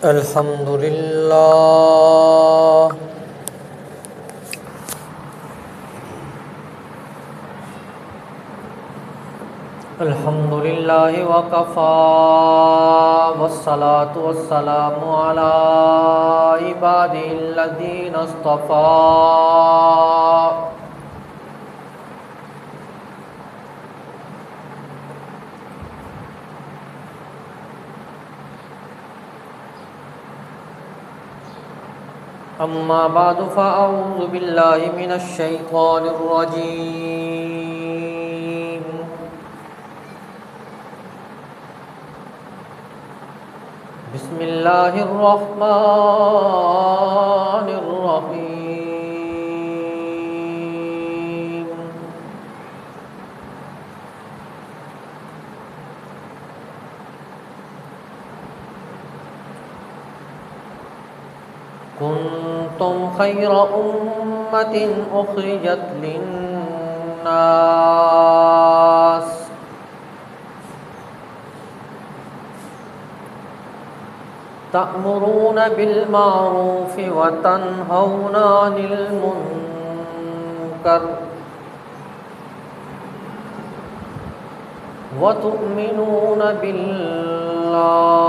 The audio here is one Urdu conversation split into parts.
الحمد لله وكفى والصلاة والسلام على عباده الذين اصطفى أما بعد فأعوذ بالله من الشيطان الرجيم بسم الله الرحمن الرحيم كنتم خير أمة أخرجت للناس تأمرون بالمعروف وتنهون عن المنكر وتؤمنون بالله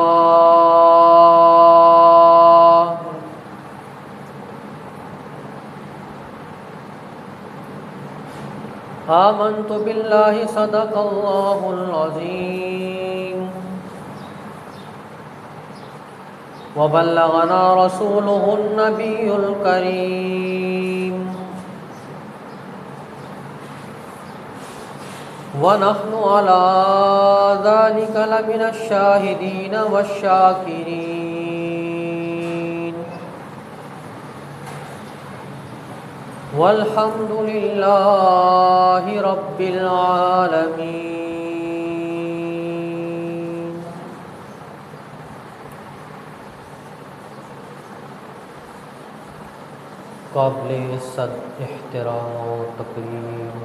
آمنت بالله صدق الله العظيم وبلغنا رسوله النبي الكريم ونحن على ذلك لمن الشاهدين والشاكرين والحمد لله رب العالمين. قابل عزت احترام و تقریم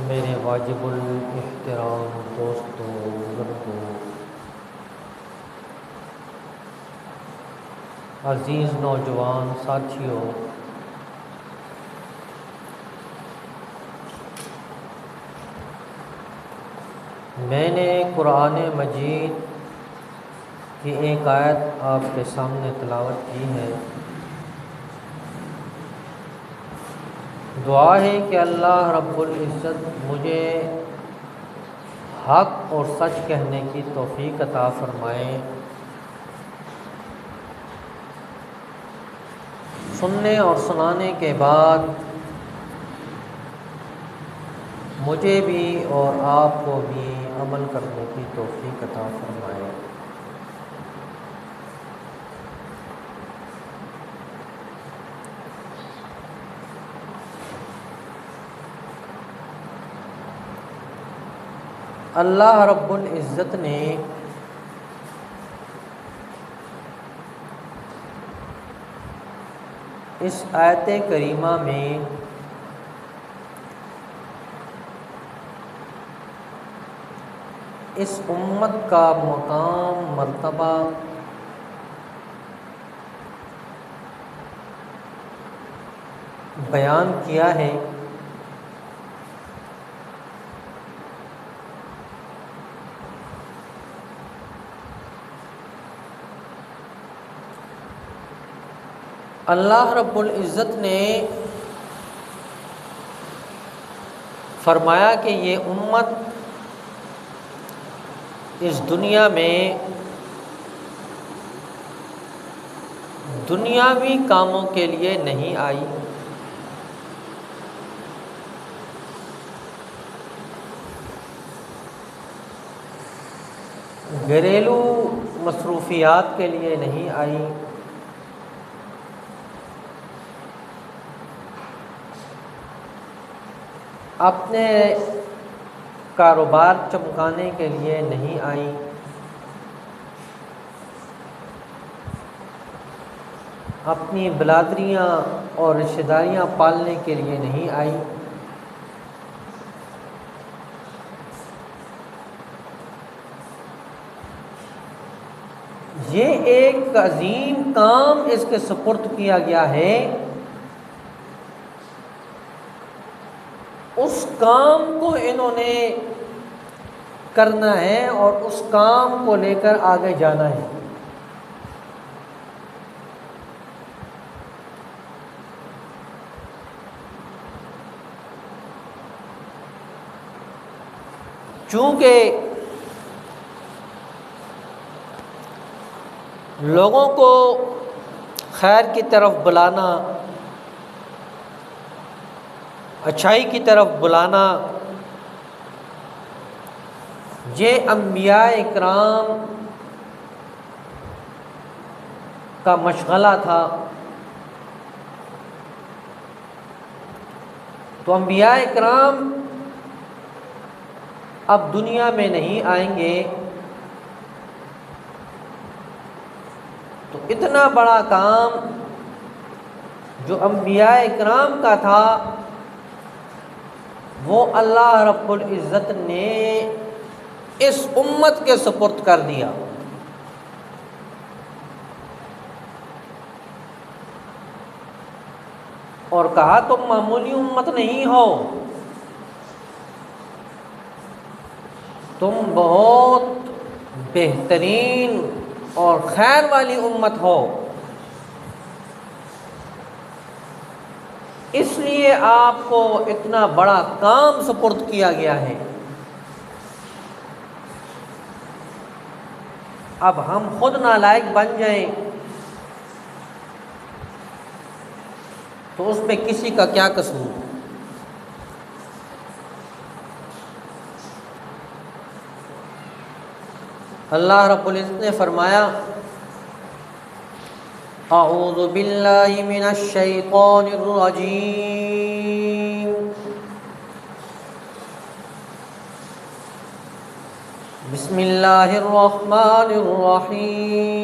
میرے واجب الاحترام دوستوں، بزرگوں، عزیز نوجوان ساتھیوں، میں نے قرآن مجید کی ایک آیت آپ کے سامنے تلاوت کی ہے۔ دعا ہے کہ اللہ رب العزت مجھے حق اور سچ کہنے کی توفیق عطا فرمائے، سننے اور سنانے کے بعد مجھے بھی اور آپ کو بھی عمل کرنے کی توفیق عطا فرمائے۔ اللہ رب العزت نے اس آیت کریمہ میں اس امت کا مقام، مرتبہ بیان کیا ہے۔ اللہ رب العزت نے فرمایا کہ یہ امت اس دنیا میں دنیاوی کاموں کے لیے نہیں آئی، گھریلو مصروفیات کے لیے نہیں آئی، اپنے کاروبار چمکانے کے لیے نہیں آئی، اپنی برادریاں اور رشتہ داریاں پالنے کے لیے نہیں آئی، یہ ایک عظیم کام اس کے سپرد کیا گیا ہے، اس کام کو انہوں نے کرنا ہے اور اس کام کو لے کر آگے جانا ہے۔ چونکہ لوگوں کو خیر کی طرف بلانا، اچھائی کی طرف بلانا، یہ انبیاء اکرام کا مشغلہ تھا، تو انبیاء اکرام اب دنیا میں نہیں آئیں گے، تو اتنا بڑا کام جو انبیاء اکرام کا تھا وہ اللہ رب العزت نے اس امت کے سپرد کر دیا۔ اور کہا تم معمولی امت نہیں ہو، تم بہت بہترین اور خیر والی امت ہو، اس لیے آپ کو اتنا بڑا کام سپرد کیا گیا ہے۔ اب ہم خود نالائق بن جائیں تو اس میں کسی کا کیا قصور؟ اللہ رب العزت نے فرمایا اعوذ باللہ من الشیطان الرجیم بسم اللہ الرحمن الرحیم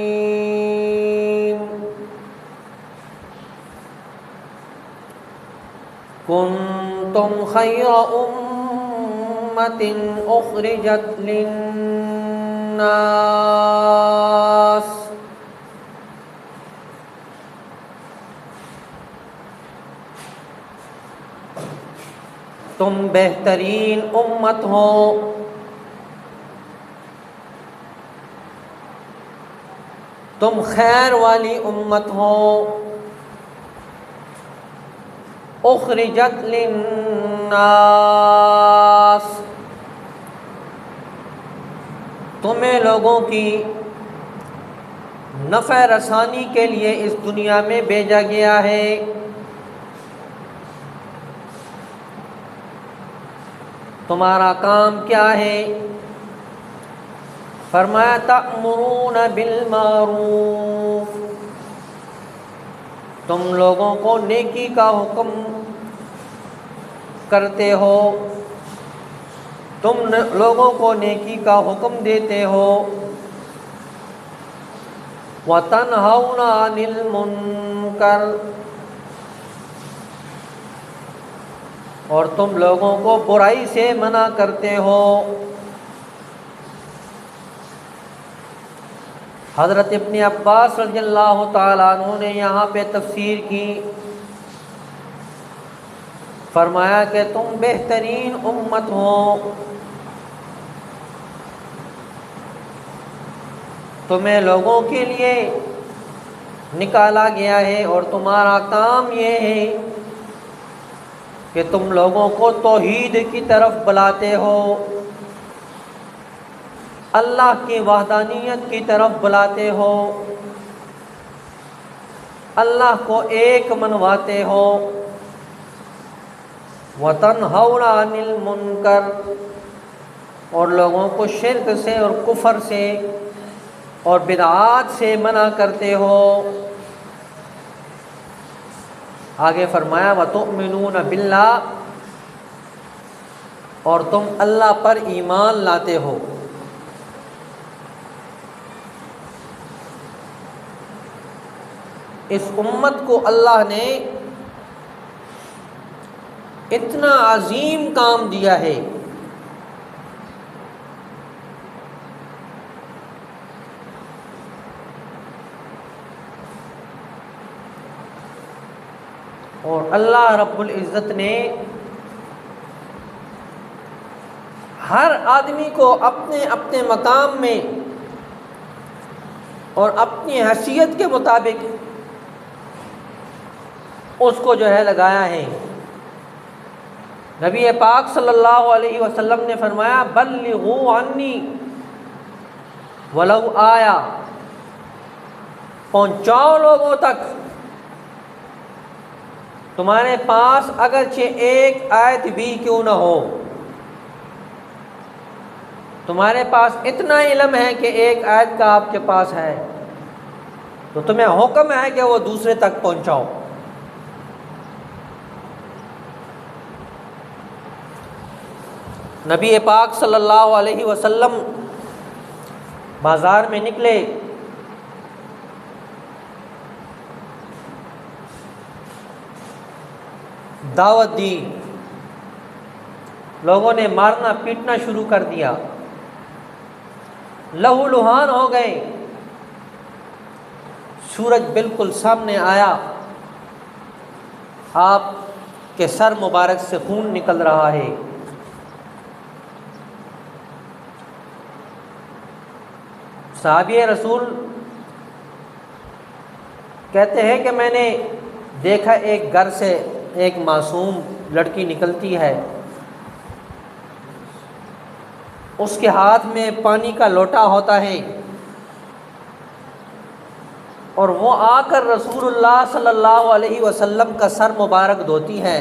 کنتم خیر امت اخرجت للناس تم بہترین امت ہو، تم خیر والی امت ہو، اخرجت للناس تمہیں لوگوں کی نفع رسانی کے لیے اس دنیا میں بھیجا گیا ہے۔ تمہارا کام کیا ہے؟ فرمایا تأمرون بالمعروف تم لوگوں کو نیکی کا حکم کرتے ہو، تم لوگوں کو نیکی کا حکم دیتے ہو، وَتَنْهَوْنَ عَنِ الْمُنْكَرِ اور تم لوگوں کو برائی سے منع کرتے ہو۔ حضرت ابن عباس رضی اللہ تعالیٰ عنہ نے یہاں پہ تفسیر کی، فرمایا کہ تم بہترین امت ہو، تمہیں لوگوں کے لیے نکالا گیا ہے اور تمہارا کام یہ ہے کہ تم لوگوں کو توحید کی طرف بلاتے ہو، اللہ کی وحدانیت کی طرف بلاتے ہو، اللہ کو ایک منواتے ہو، وَتَنْهَوْنَ عَنِ الْمُنْكَرِ اور لوگوں کو شرک سے اور کفر سے اور بدعات سے منع کرتے ہو۔ آگے فرمایا وَتُؤْمِنُونَ بِاللَّهِ اور تم اللہ پر ایمان لاتے ہو۔ اس امت کو اللہ نے اتنا عظیم کام دیا ہے اور اللہ رب العزت نے ہر آدمی کو اپنے اپنے مقام میں اور اپنی حیثیت کے مطابق اس کو جو ہے لگایا ہے۔ نبی پاک صلی اللہ علیہ وسلم نے فرمایا بلغوا عنی ولو آیا، پہنچاؤ لوگوں تک تمہارے پاس اگرچہ ایک آیت بھی کیوں نہ ہو۔ تمہارے پاس اتنا علم ہے کہ ایک آیت کا آپ کے پاس ہے تو تمہیں حکم ہے کہ وہ دوسرے تک پہنچاؤ۔ نبی پاک صلی اللہ علیہ وسلم بازار میں نکلے، دعوت دی، لوگوں نے مارنا پیٹنا شروع کر دیا، لہو لہان ہو گئے، سورج بالکل سامنے آیا، آپ کے سر مبارک سے خون نکل رہا ہے۔ صحابی رسول کہتے ہیں کہ میں نے دیکھا ایک گھر سے ایک معصوم لڑکی نکلتی ہے، اس کے ہاتھ میں پانی کا لوٹا ہوتا ہے اور وہ آ کر رسول اللہ صلی اللہ علیہ وسلم کا سر مبارک دھوتی ہے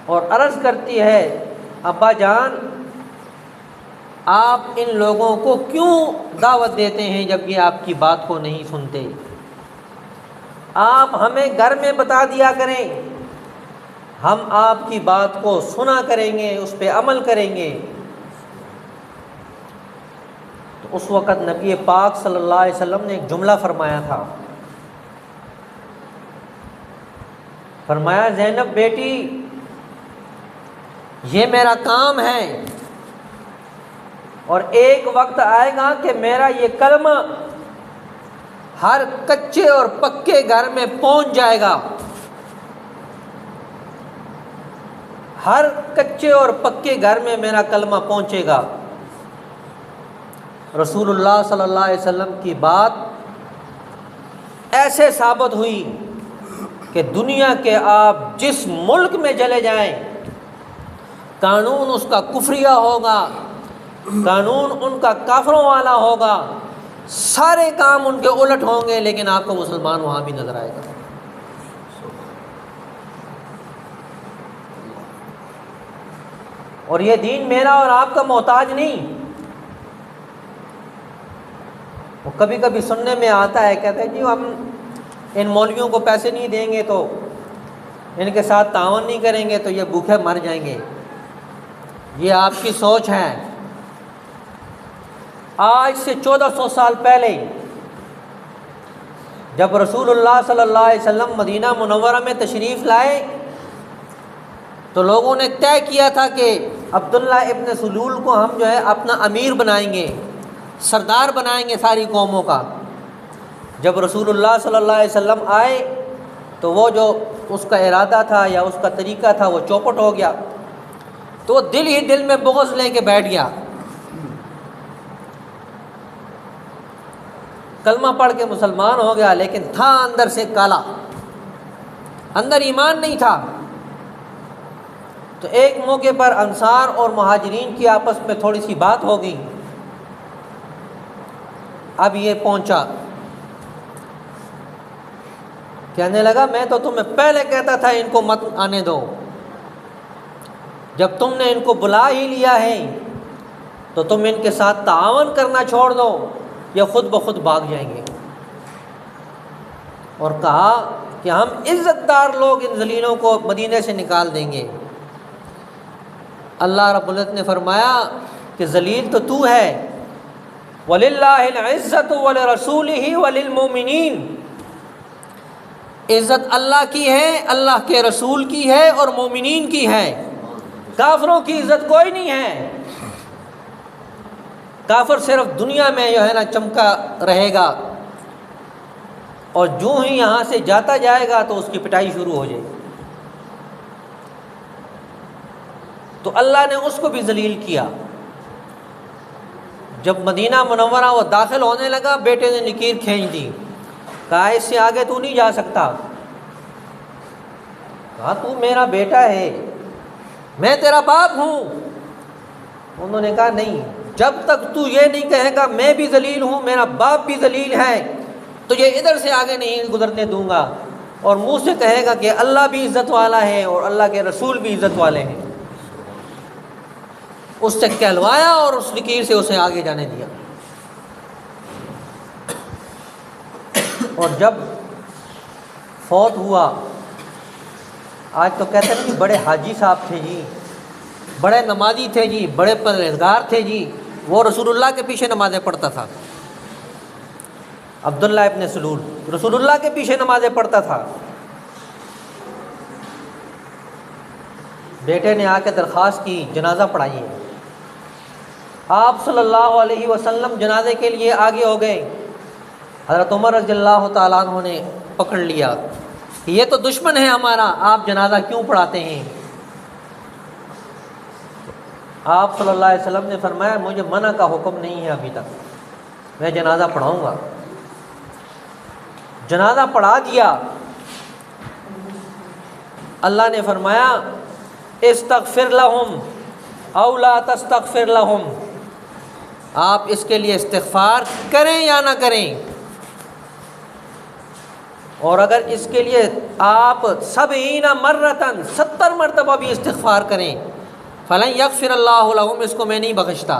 اور عرض کرتی ہے ابا جان آپ ان لوگوں کو کیوں دعوت دیتے ہیں جب یہ آپ کی بات کو نہیں سنتے؟ آپ ہمیں گھر میں بتا دیا کریں، ہم آپ کی بات کو سنا کریں گے، اس پہ عمل کریں گے۔ تو اس وقت نبی پاک صلی اللہ علیہ وسلم نے ایک جملہ فرمایا تھا، فرمایا زینب بیٹی یہ میرا کام ہے اور ایک وقت آئے گا کہ میرا یہ کلمہ ہر کچے اور پکے گھر میں پہنچ جائے گا، ہر کچے اور پکے گھر میں میرا کلمہ پہنچے گا۔ رسول اللہ صلی اللہ علیہ وسلم کی بات ایسے ثابت ہوئی کہ دنیا کے آپ جس ملک میں چلے جائیں قانون اس کا کفریہ ہوگا، قانون ان کا کافروں والا ہوگا، سارے کام ان کے الٹ ہوں گے، لیکن آپ کو مسلمان وہاں بھی نظر آئے گا۔ اور یہ دین میرا اور آپ کا محتاج نہیں۔ وہ کبھی کبھی سننے میں آتا ہے، کہتے ہیں جی ہم ان مولویوں کو پیسے نہیں دیں گے تو ان کے ساتھ تعاون نہیں کریں گے تو یہ بھوکے مر جائیں گے۔ یہ آپ کی سوچ ہے۔ آج سے 1400 سال پہلے جب رسول اللہ صلی اللہ علیہ وسلم مدینہ منورہ میں تشریف لائے تو لوگوں نے طے کیا تھا کہ عبداللہ ابن سلول کو ہم جو ہے اپنا امیر بنائیں گے، سردار بنائیں گے ساری قوموں کا۔ جب رسول اللہ صلی اللہ علیہ وسلم آئے تو وہ جو اس کا ارادہ تھا یا اس کا طریقہ تھا وہ چوپٹ ہو گیا، تو وہ دل ہی دل میں بغض لے کے بیٹھ گیا، کلمہ پڑھ کے مسلمان ہو گیا، لیکن تھا اندر سے کالا، اندر ایمان نہیں تھا۔ تو ایک موقع پر انصار اور مہاجرین کی آپس میں تھوڑی سی بات ہو گئی، اب یہ پہنچا، کہنے لگا میں تو تمہیں پہلے کہتا تھا ان کو مت آنے دو، جب تم نے ان کو بلا ہی لیا ہے تو تم ان کے ساتھ تعاون کرنا چھوڑ دو، یہ خود بخود بھاگ جائیں گے۔ اور کہا کہ ہم عزت دار لوگ ان ذلیلوں کو مدینے سے نکال دیں گے۔ اللہ رب العزت نے فرمایا کہ ذلیل تو تو ہے، وَلِلَّهِ الْعِزَّةُ وَلِرَسُولِهِ وَلِلْمُؤْمِنِينَ، عزت اللہ کی ہے، اللہ کے رسول کی ہے اور مومنین کی ہے، کافروں کی عزت کوئی نہیں ہے۔ کافر صرف دنیا میں جو ہے نا چمکا رہے گا، اور جو ہی یہاں سے جاتا جائے گا تو اس کی پٹائی شروع ہو جائے گی۔ تو اللہ نے اس کو بھی ذلیل کیا۔ جب مدینہ منورہ وہ داخل ہونے لگا، بیٹے نے لکیر کھینچ دی، کہا اس سے آگے تو نہیں جا سکتا۔ کہا تو میرا بیٹا ہے، میں تیرا باپ ہوں۔ انہوں نے کہا نہیں، جب تک تو یہ نہیں کہے گا میں بھی ذلیل ہوں، میرا باپ بھی ذلیل ہے، تجھے ادھر سے آگے نہیں گزرنے دوں گا، اور منہ سے کہے گا کہ اللہ بھی عزت والا ہے اور اللہ کے رسول بھی عزت والے ہیں۔ اس سے کہلوایا اور اس لکیر سے اسے آگے جانے دیا۔ اور جب فوت ہوا، آج تو کہتے ہیں کہ بڑے حاجی صاحب تھے جی، بڑے نمازی تھے جی، بڑے پرہیزگار تھے جی، وہ رسول اللہ کے پیچھے نمازیں پڑھتا تھا۔ عبداللہ ابن سلول رسول اللہ کے پیچھے نمازیں پڑھتا تھا۔ بیٹے نے آ کے درخواست کی جنازہ پڑھائیے۔ آپ صلی اللہ علیہ وسلم جنازے کے لیے آگے ہو گئے۔ حضرت عمر رضی اللہ تعالیٰ عنہ نے پکڑ لیا کہ یہ تو دشمن ہے ہمارا، آپ جنازہ کیوں پڑھاتے ہیں؟ آپ صلی اللہ علیہ وسلم نے فرمایا مجھے منع کا حکم نہیں ہے ابھی تک، میں جنازہ پڑھاؤں گا۔ جنازہ پڑھا دیا۔ اللہ نے فرمایا استغفر لہم او لا تستغفر لہم، آپ اس کے لیے استغفار کریں یا نہ کریں، اور اگر اس کے لیے آپ 70 مرتن 70 مرتبہ بھی استغفار کریں فلن یغفر اللہ لہم، اس کو میں نہیں بخشتا۔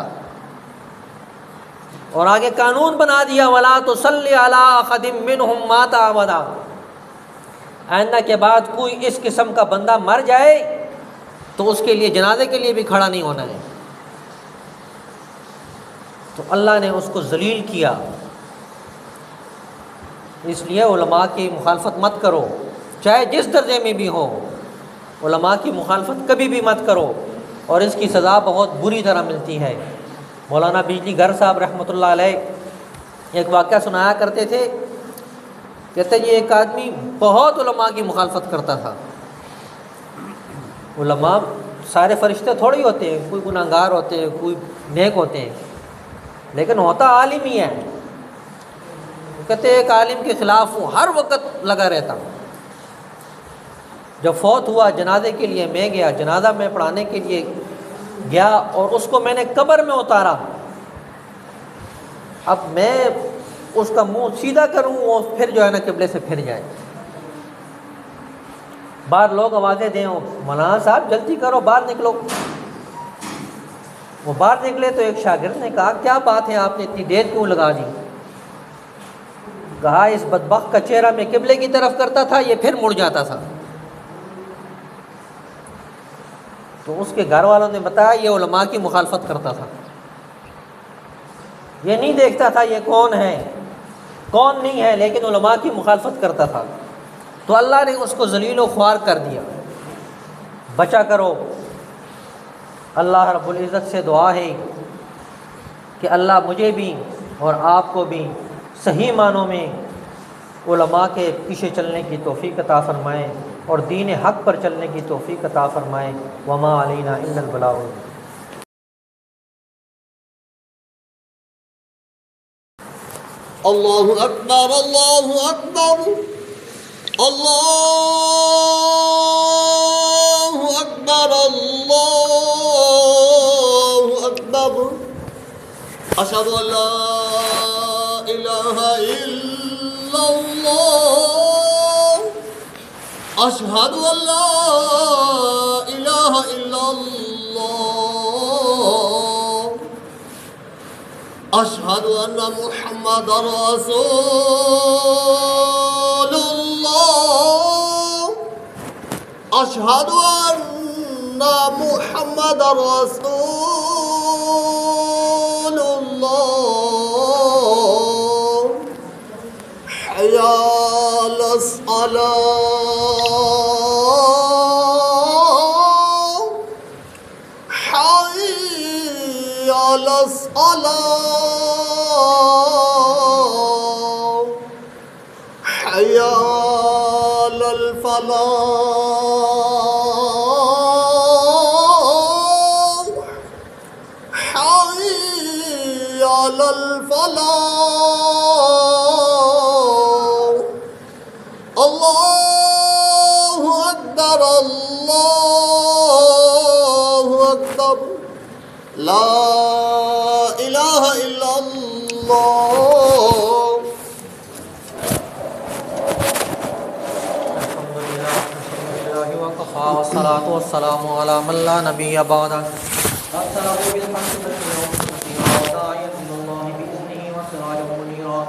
اور آگے قانون بنا دیا ولا تصلی علی احد منہم مات ابدا، آئندہ کے بعد کوئی اس قسم کا بندہ مر جائے تو اس کے لیے جنازے کے لیے بھی کھڑا نہیں ہونا ہے۔ تو اللہ نے اس کو ذلیل کیا۔ اس لیے علماء کی مخالفت مت کرو، چاہے جس درجے میں بھی ہو، علماء کی مخالفت کبھی بھی مت کرو، اور اس کی سزا بہت بری طرح ملتی ہے۔ مولانا بجلی گھر صاحب رحمۃ اللہ علیہ ایک واقعہ سنایا کرتے تھے، کہتے یہ ایک آدمی بہت علماء کی مخالفت کرتا تھا۔ علماء سارے فرشتے تھوڑی ہوتے ہیں، کوئی گناہ گار ہوتے ہیں، کوئی نیک ہوتے ہیں، لیکن ہوتا عالم ہی ہے۔ کہتے ایک عالم کے خلاف وہ ہر وقت لگا رہتا۔ جب فوت ہوا جنازے کے لیے میں گیا، جنازہ میں پڑھانے کے لیے گیا اور اس کو میں نے قبر میں اتارا۔ اب میں اس کا منہ سیدھا کروں اور پھر جو ہے نا قبلے سے پھر جائے، باہر لوگ آوازیں دیں مولانا صاحب جلدی کرو باہر نکلو۔ وہ باہر نکلے تو ایک شاگرد نے کہا کیا بات ہے آپ نے اتنی دیر کیوں لگا دی؟ کہا اس بدبخت کا چہرہ میں قبلے کی طرف کرتا تھا، یہ پھر مڑ جاتا تھا۔ تو اس کے گھر والوں نے بتایا یہ علماء کی مخالفت کرتا تھا، یہ نہیں دیکھتا تھا یہ کون ہے کون نہیں ہے، لیکن علماء کی مخالفت کرتا تھا۔ تو اللہ نے اس کو ذلیل و خوار کر دیا۔ بچا کرو۔ اللہ رب العزت سے دعا ہے کہ اللہ مجھے بھی اور آپ کو بھی صحیح معنوں میں علماء کے پیچھے چلنے کی توفیق عطا فرمائے اور دین حق پر چلنے کی توفیق عطا فرمائے۔ وما علینا الا البلاغ۔ اللہ اکبر اللہ اکبر اللہ اکبر اللہ اکبر، اشہد ان لا الہ الا اللہ، اشہد ان لا الہ الا اللہ، اشہد ان محمد رسول اللہ، اشہد ان محمد رسول اللہ، حی علی الصلاۃ، حی علی الصلاۃ، الصلاة حي على الفلاح الله أكبر الله أكبر لا إله إلا الله الحمد لله وكفى والصلاة والسلام على من لا نبي بعده أرسله بالحق بشيرا ونذيرا وداعيا إلى الله بإذنه وسراجا منيرا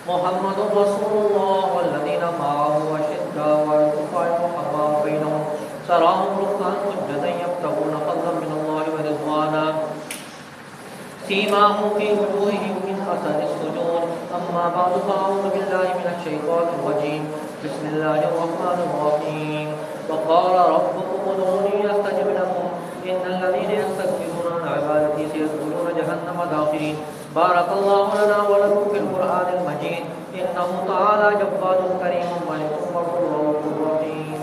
محمد رسول الله والذين معه أشداء على الكفار رحماء بينهم تراهم ركعا سجدا يبتغون فضلا من الله ورضوانا سيماهم في وجوههم من أثر السجود أما بعد فأعوذ بالله من الشيطان الرجيم بسم الله الرحمن الرحيم وقال ربكم ادعوني أستجب لكم إن الذين يستكبرون عن عبادتي سيدخلون جهنم داخرين بارك الله لنا ولكم في القرآن المجيد إنه تعالى جواد كريم ملك غفور رحيم.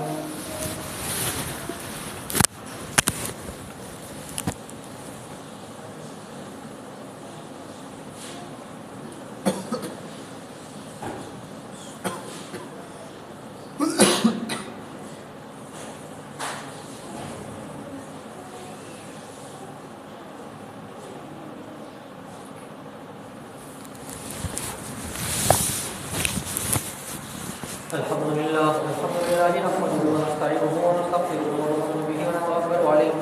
الحمد لله نحمده ونستعينه ونستغفره ونؤمن به ونتوكل عليه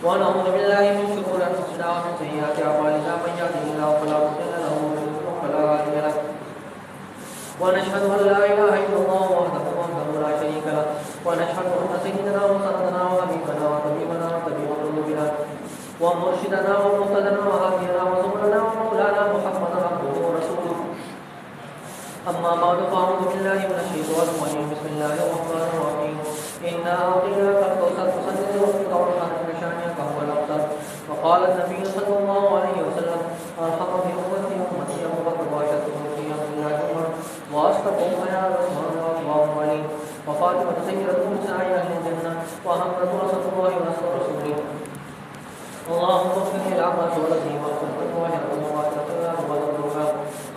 ونعوذ بالله من شرور انفسنا ومن سيئات اعمالنا من يهده الله فلا مضل له ومن يضلل فلا هادي له ونشهد ان لا اله الا الله وحده لا شريك له ونشهد ان سيدنا وسندنا وحبيبنا وطبيبنا وطبيب قلوبنا ومرشدنا ومقتدنا وهادينا وسبلنا ومولانا محمدا عبده ورسوله أما بعد فأعوذ بالله من الشيطان الرجيم بسم الله الرحمن الرحيم إنا أعطيناك الكوثر فصل لربك وانحر إن شانئك هو الأبتر وقال النبي صلى الله عليه وسلم أرحم بأمتي أبو بكر وأشد أمتي عبد الله عمر وأصدقهم يا عثمان وأبواب علي وفاطمة سيدة نساء أهل الجنة وحمزة رسول الله ونصر رسوله اللهم اغفر للعباس والذي واغفر له ويرحم واسعة الله وبلغها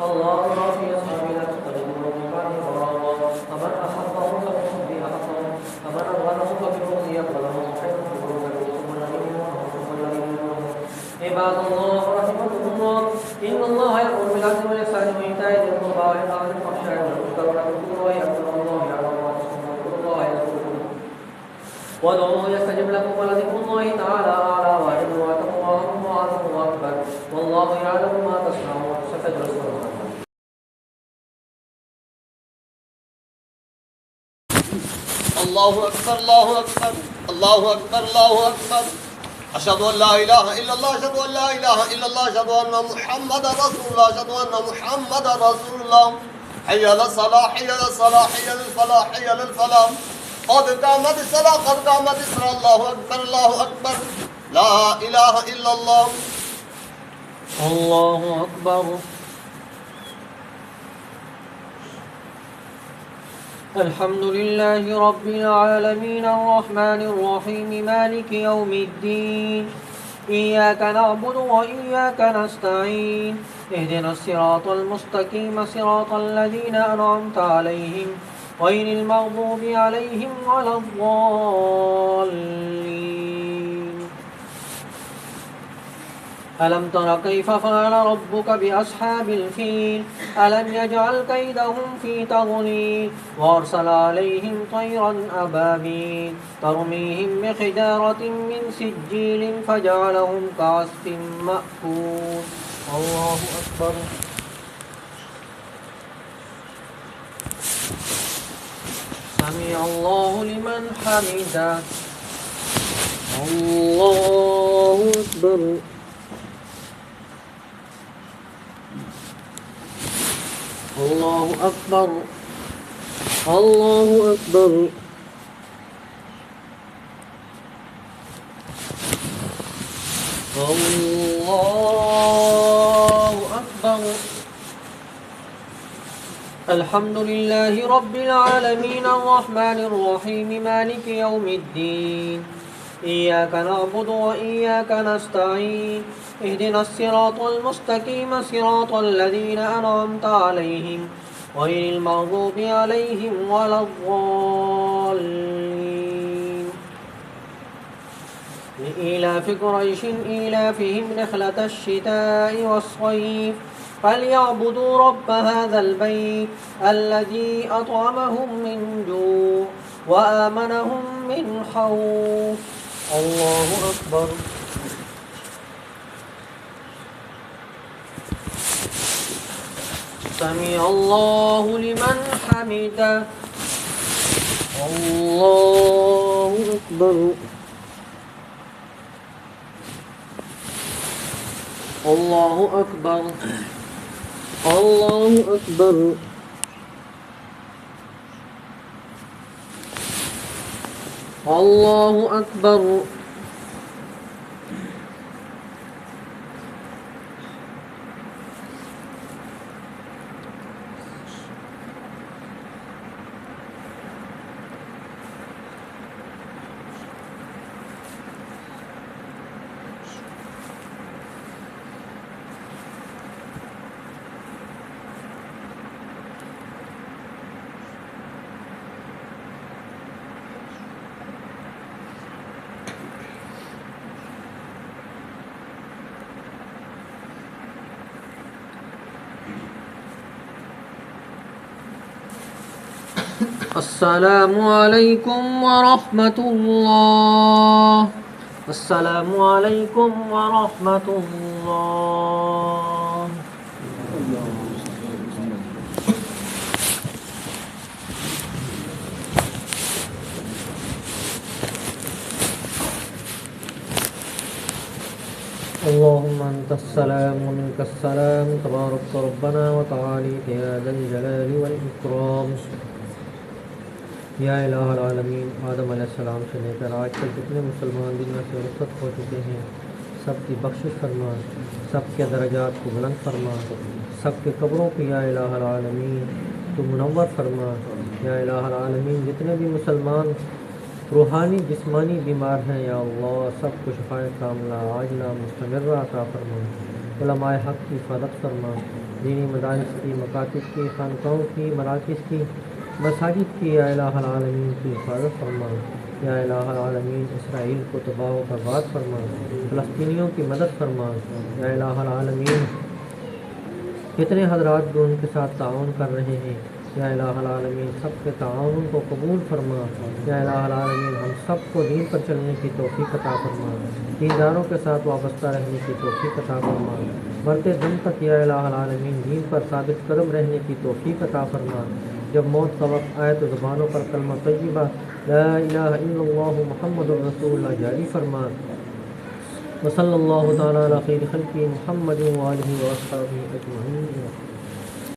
اللهم في أصحابي لا تقدموا من بعد غرابا فمن أحبهم فبحبه أحبهم فمن أبغضهم فببغضه أبغضهم خير بغضهم ثم الذين يرحمهم ثم الذين يرحمهم عباد الله رحمكم الله إن الله يأمر بالعدل والإحسان وإيتاء ذي القربى وينهى عن الفحشاء والمنكر والبغي ويعظكم الله يعلم ما تصنعون واذكروا الله يذكركم وادعوه يستجب لكم ولذكر الله تعالى أعلى وأجل وأتقواكم وأعظم وأكبر والله يعلم ما تصنعون ستجلس الله أكبر الله أكبر الله أكبر الله أكبر أشهد أن لا إله إلا الله أشهد أن لا إله إلا الله أشهد أن محمدا رسول الله أشهد أن محمدا رسول الله حي على الصلاة حي على الصلاة حي على الفلاح حي على الفلاح قد قامت الصلاة قد قامت الصلاة الله أكبر الله أكبر لا إله إلا الله الله أكبر. الحمد لله رب العالمين الرحمن الرحيم مالك يوم الدين إياك نعبد وإياك نستعين اهدنا الصراط المستقيم صراط الذين أنعمت عليهم غير المغضوب عليهم ولا الضالين. ألم تر كيف فعل ربك بأصحاب الفيل ألم يجعل كيدهم في تضليل وأرسل عليهم طيرا أبابيل ترميهم بحجارة من سجيل فجعلهم كعصف مأكول. الله أكبر. سمع الله لمن حمده. الله أكبر. الله أكبر. الله أكبر. الله أكبر. الحمد لله رب العالمين الرحمن الرحيم مالك يوم الدين إياك نعبد وإياك نستعين اهدنا الصراط المستقيم صراط الذين أنعمت عليهم غير المغضوب عليهم ولا الضالين لإيلاف قريش إيلافهم رحلة الشتاء والصيف فليعبدوا رب هذا البيت الذي أطعمهم من جوع وآمنهم من خوف الله أكبر. سمع الله لمن حمده. الله أكبر. الله أكبر. الله أكبر. الله أكبر. السلام علیکم ورحمۃ اللہ. السلام علیکم ورحمۃ اللہ. اللهم انت السلام ومنك السلام تبارك ربنا وتعاليت يا ذا الجلال والاکرام. یا الہ العالمین، آدم علیہ السلام سے لے کر آج تک جتنے مسلمان دنیا سے رخصت ہو چکے ہیں سب کی بخشش فرما، سب کے درجات کو بلند فرما، سب کے قبروں کو یا الہ العالمین تو منور فرما. یا الہ العالمین جتنے بھی مسلمان روحانی جسمانی بیمار ہیں یا اللہ سب کو شفائے کاملہ عاجلہ مستمرہ عطا فرما. علماء حق کی حفاظت فرما، دینی مدارس کی، مکاتب کی، خانقاہوں کی، مراکز کی، مساجد کی یا الہ العالمین کی حفاظت فرما. یا الہ العالمین اسرائیل کو تباہ و برباد فرما، فلسطینیوں کی مدد فرما. یا الہ العالمین کتنے حضرات جو ان کے ساتھ تعاون کر رہے ہیں یا الہ العالمین سب کے تعاون کو قبول فرما. یا الہ العالمین ہم سب کو دین پر چلنے کی توفیق عطا فرما، دینداروں کے ساتھ وابستہ رہنے کی توفیق عطا فرما. مرتے دن تک یا الہ العالمین دین پر ثابت قدم رہنے کی توفیق عطا فرما. جب موت کا وقت آئے تو زبانوں پر کلمہ طیبہ لا الہ الا اللہ محمد الرسول اللہ جاری فرما. وصلی اللہ تعالی علی خیر خلقہ محمد وآلہ وصحبہ اجمعین.